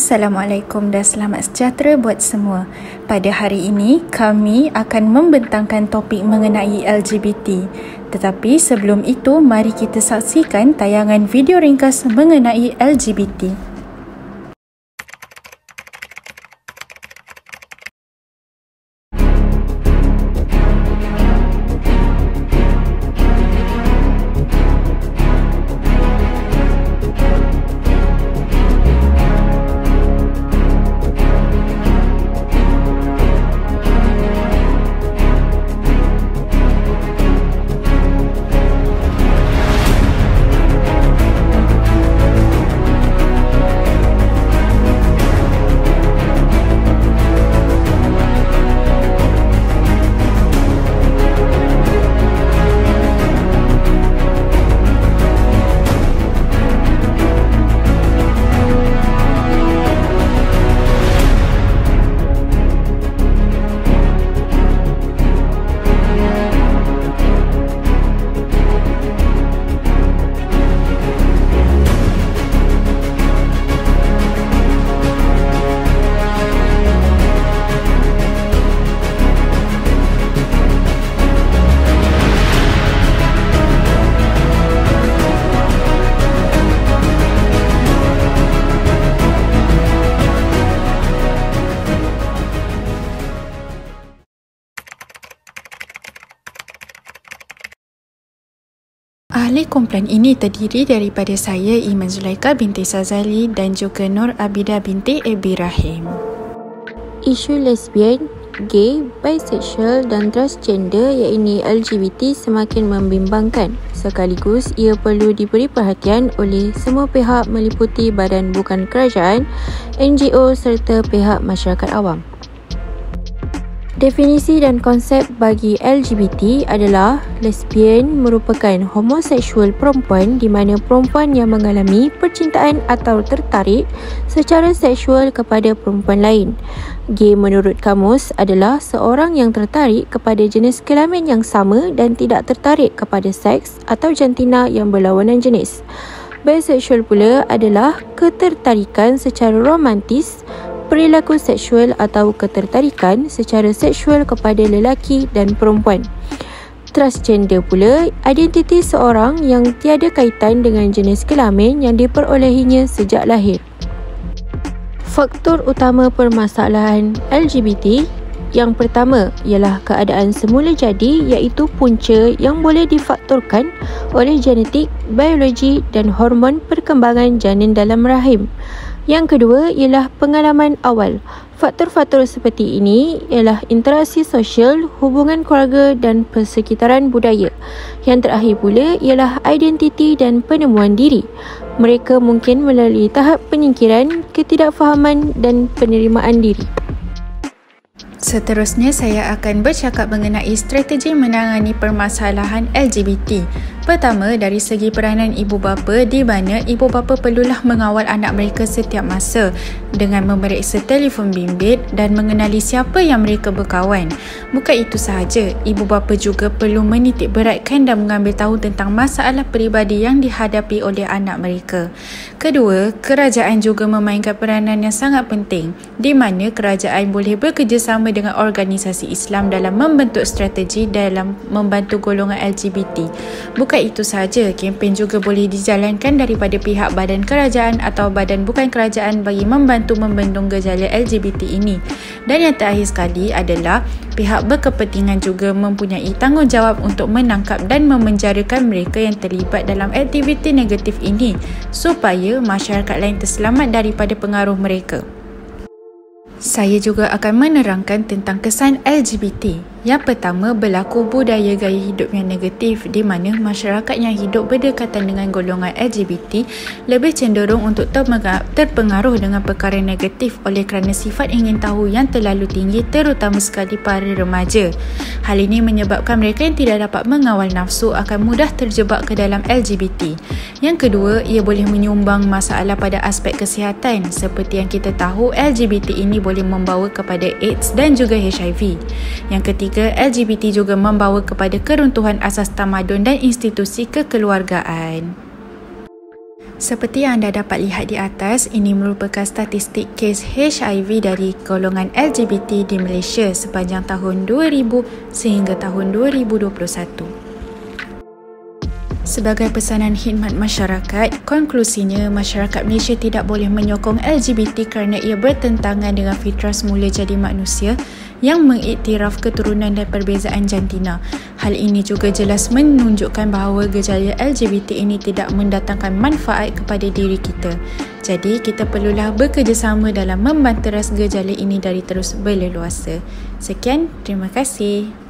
Assalamualaikum dan selamat sejahtera buat semua. Pada hari ini, kami akan membentangkan topik mengenai LGBT. Tetapi sebelum itu, mari kita saksikan tayangan video ringkas mengenai LGBT. Ahli kumpulan ini terdiri daripada saya, Iman Zulaika binti Sazali dan juga Nur Abida binti Abi Rahim. Isu lesbian, gay, bisexual dan transgender iaitu LGBT semakin membimbangkan. Sekaligus ia perlu diberi perhatian oleh semua pihak meliputi badan bukan kerajaan, NGO serta pihak masyarakat awam. Definisi dan konsep bagi LGBT adalah lesbian merupakan homoseksual perempuan di mana perempuan yang mengalami percintaan atau tertarik secara seksual kepada perempuan lain. Gay menurut kamus adalah seorang yang tertarik kepada jenis kelamin yang sama dan tidak tertarik kepada seks atau jantina yang berlawanan jenis. Bisexual pula adalah ketertarikan secara romantis, perilaku seksual atau ketertarikan secara seksual kepada lelaki dan perempuan. Transgender pula identiti seorang yang tiada kaitan dengan jenis kelamin yang diperolehinya sejak lahir. Faktor utama permasalahan LGBT yang pertama ialah keadaan semula jadi iaitu punca yang boleh difaktorkan oleh genetik, biologi dan hormon perkembangan janin dalam rahim. Yang kedua ialah pengalaman awal. Faktor-faktor seperti ini ialah interaksi sosial, hubungan keluarga dan persekitaran budaya. Yang terakhir pula ialah identiti dan penemuan diri. Mereka mungkin melalui tahap penyingkiran, ketidakfahaman dan penerimaan diri. Seterusnya, saya akan bercakap mengenai strategi menangani permasalahan LGBT. Pertama, dari segi peranan ibu bapa, di mana ibu bapa perlulah mengawal anak mereka setiap masa dengan memeriksa telefon bimbit dan mengenali siapa yang mereka berkawan. Bukan itu sahaja, ibu bapa juga perlu menitik beratkan dan mengambil tahu tentang masalah peribadi yang dihadapi oleh anak mereka. Kedua, kerajaan juga memainkan peranan yang sangat penting, di mana kerajaan boleh bekerjasama dengan organisasi Islam dalam membentuk strategi dalam membantu golongan LGBT. Bukan itu sahaja, kempen juga boleh dijalankan daripada pihak badan kerajaan atau badan bukan kerajaan bagi membantu membendung gejala LGBT ini. Dan yang terakhir sekali adalah pihak berkepentingan juga mempunyai tanggungjawab untuk menangkap dan memenjarakan mereka yang terlibat dalam aktiviti negatif ini supaya masyarakat lain terselamat daripada pengaruh mereka. Saya juga akan menerangkan tentang kesan LGBT. Yang pertama, berlaku budaya gaya hidup yang negatif di mana masyarakat yang hidup berdekatan dengan golongan LGBT lebih cenderung untuk terpengaruh dengan perkara negatif oleh kerana sifat ingin tahu yang terlalu tinggi, terutama sekali para remaja. Hal ini menyebabkan mereka yang tidak dapat mengawal nafsu akan mudah terjebak ke dalam LGBT. Yang kedua, ia boleh menyumbang masalah pada aspek kesihatan. Seperti yang kita tahu, LGBT ini boleh membawa kepada AIDS dan juga HIV. Yang ketiga, LGBT juga membawa kepada keruntuhan asas tamadun dan institusi kekeluargaan. Seperti yang anda dapat lihat di atas, ini merupakan statistik kes HIV dari golongan LGBT di Malaysia sepanjang tahun 2000 sehingga tahun 2021. Sebagai pesanan khidmat masyarakat, konklusinya masyarakat Malaysia tidak boleh menyokong LGBT kerana ia bertentangan dengan fitrah semula jadi manusia yang mengiktiraf keturunan dan perbezaan jantina. Hal ini juga jelas menunjukkan bahawa gejala LGBT ini tidak mendatangkan manfaat kepada diri kita. Jadi, kita perlulah bekerjasama dalam membanteras gejala ini dari terus berleluasa. Sekian, terima kasih.